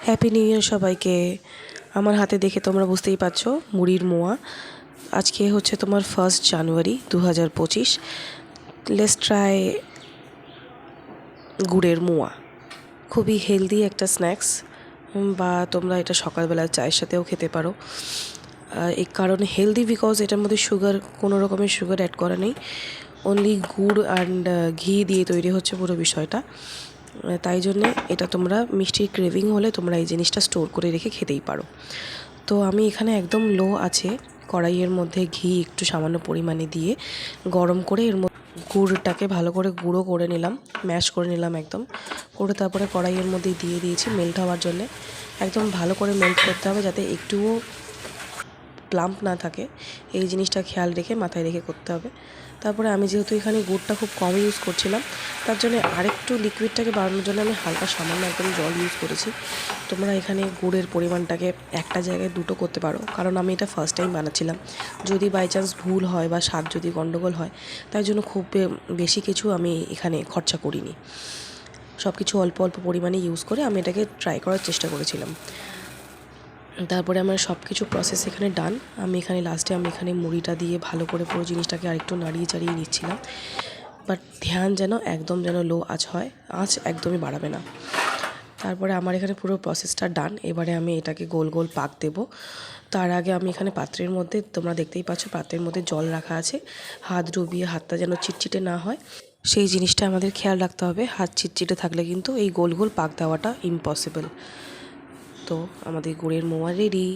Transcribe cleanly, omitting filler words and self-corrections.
Happy new year সবাইকে। আমার হাতে দেখে তোমরা বুঝতেই পারছো মুড়ির মোয়া। আজকে হচ্ছে তোমার 1 জানুয়ারি 2025। লেটস ট্রাই গুড়ের মোয়া। খুবই হেলদি একটা স্ন্যাক্স, বা তোমরা এটা সকালবেলা চায়ের সাথেও খেতে পারো। এই কারণে হেলদি বিকজ এটার মধ্যে সুগার, কোনো রকমের সুগার অ্যাড করা নেই, অনলি গুড় অ্যান্ড ঘি দিয়ে তৈরি হচ্ছে পুরো বিষয়টা। তাই জন্যে এটা তোমরা মিষ্টির ক্রেভিং হলে তোমরা এই জিনিসটা স্টোর করে রেখে খেতেই পারো। তো আমি এখানে একদম লো আছে কড়াইয়ের মধ্যে ঘি একটু সামান্য পরিমাণে দিয়ে গরম করে এর মধ্যে গুড়টাকে ভালো করে গুঁড়ো করে নিলাম, ম্যাশ করে নিলাম একদম করে। তারপরে কড়াইয়ের মধ্যে দিয়ে দিয়েছি মেল্ট হওয়ার জন্যে। একদম ভালো করে মেল্ট করতে হবে যাতে একটুও প্লাম্প না থাকে, এই জিনিসটা খেয়াল রেখে মাথায় রেখে করতে হবে। তারপরে আমি যেহেতু এখানে গুড়টা খুব কম ইউজ করছিলাম, তার জন্য আরেকটু লিকুইডটাকে বাড়ানোর জন্য আমি হালকা সামান্য একদম জল ইউজ করেছি। তোমরা এখানে গুড়ের পরিমাণটাকে একটা জায়গায় দুটো করতে পারো, কারণ আমি এটা ফার্স্ট টাইম বানাচ্ছিলাম। যদি বাই চান্স ভুল হয় বা স্বাদ যদি গণ্ডগোল হয়, তাই জন্য খুব বেশি কিছু আমি এখানে খরচা করিনি। সব কিছু অল্প অল্প পরিমাণে ইউজ করে আমি এটাকে ট্রাই করার চেষ্টা করেছিলাম। তারপরে আমার সব কিছু প্রসেস এখানে ডান। আমি এখানে মুড়িটা দিয়ে ভালো করে পুরো জিনিসটাকে আরেকটু নাড়িয়ে চাড়িয়ে নিচ্ছিলাম। বাট ধ্যান যেন একদম লো আঁচ হয়, আঁচ একদমই বাড়াবে না। তারপরে আমার এখানে পুরো প্রসেসটা ডান। এবারে আমি এটাকে গোল গোল পাক দেব। তার আগে আমি এখানে পাত্রের মধ্যে, তোমরা দেখতেই পাচ্ছ পাত্রের মধ্যে জল রাখা আছে। হাত ডুবিয়ে হাতটা যেন চিটচিটে না হয়, সেই জিনিসটা আমাদের খেয়াল রাখতে হবে। হাত চিটচিটে থাকলে কিন্তু এই গোল গোল পাক দেওয়াটা ইম্পসিবল। তো আমাদের গুড়ের মোয়া রেডি।